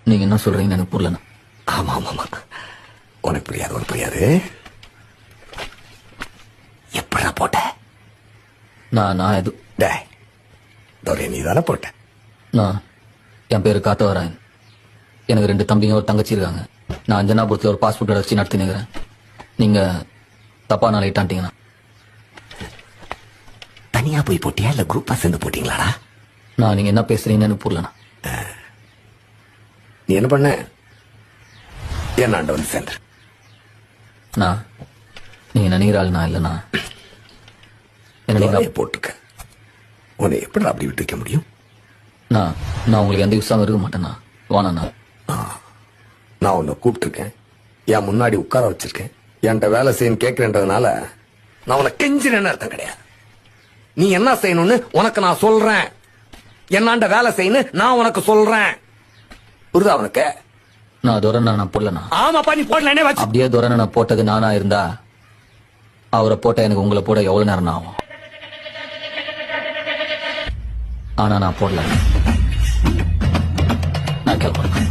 நீங்க என்ன சொல்றீங்கன்னு எனக்கு புரியலண்ணா. ஆமா ஆமா ஆமா, உனக்கு புரியாது உனக்கு புரியாது. எப்படா போட்ட? நான் எது டேய் தோரே, நீ தானே போட்ட? நான் என் பேரு காத்தவராயன். எனக்கு 2 தம்பிங்க ஒரு தங்கச்சி இருக்காங்க. நான் அஞ்சனாபுரத்தில் ஒரு பாஸ்போர்ட் வச்சு நடத்தி நிற்கிறேன். நீங்க தப்பா நாளை இட்டான்ட்டீங்கண்ணா. தனியா போய் போட்டியா இல்ல குரூப்பா சேர்ந்து போட்டீங்களாடா? நான் நீங்க என்ன பேசுறீங்கன்னு எனக்கு புரியலண்ணா. நீ என்ன பண்ண? என்னாண்ட வந்து சேர்ந்து நான் நீங்க நினைக்கிற ஆள் நான் இல்லைண்ணா. என்ன நீங்க போட்டிருக்க, உன்னை எப்படி அப்படி விட்டு வைக்க முடியும்? நான் உங்களுக்கு எந்த யூஸாகவும் இருக்க மாட்டேண்ணா. வாண்ணா. நான் உன்னை கூப்பிட்டுருக்கேன், என் முன்னாடி உட்கார வச்சிருக்கேன், என்கிட்ட வேலை செய்யணும் கேட்கிறேன்றதுனால நான் உன்னை கெஞ்சினேன்னு அர்த்தம் கிடையாது. நீ என்ன செய்யணும்னு உனக்கு நான் சொல்றேன், என்னாண்ட வேலை செய்யணும் நான் உனக்கு சொல்றேன். புரியுதா உனக்கு? நான் துரண்ணா நான் போடலண்ணா. ஆமாப்பா, நீ போடலனே வச்சு. அப்படியே துரண்ணா நான் போட்டது நானா இருந்தா அவரை போட்ட எனக்கு உங்களை போட எவ்வளவு நேரம் ஆகும். ஆனா நான் போடல. நான் கேள்வி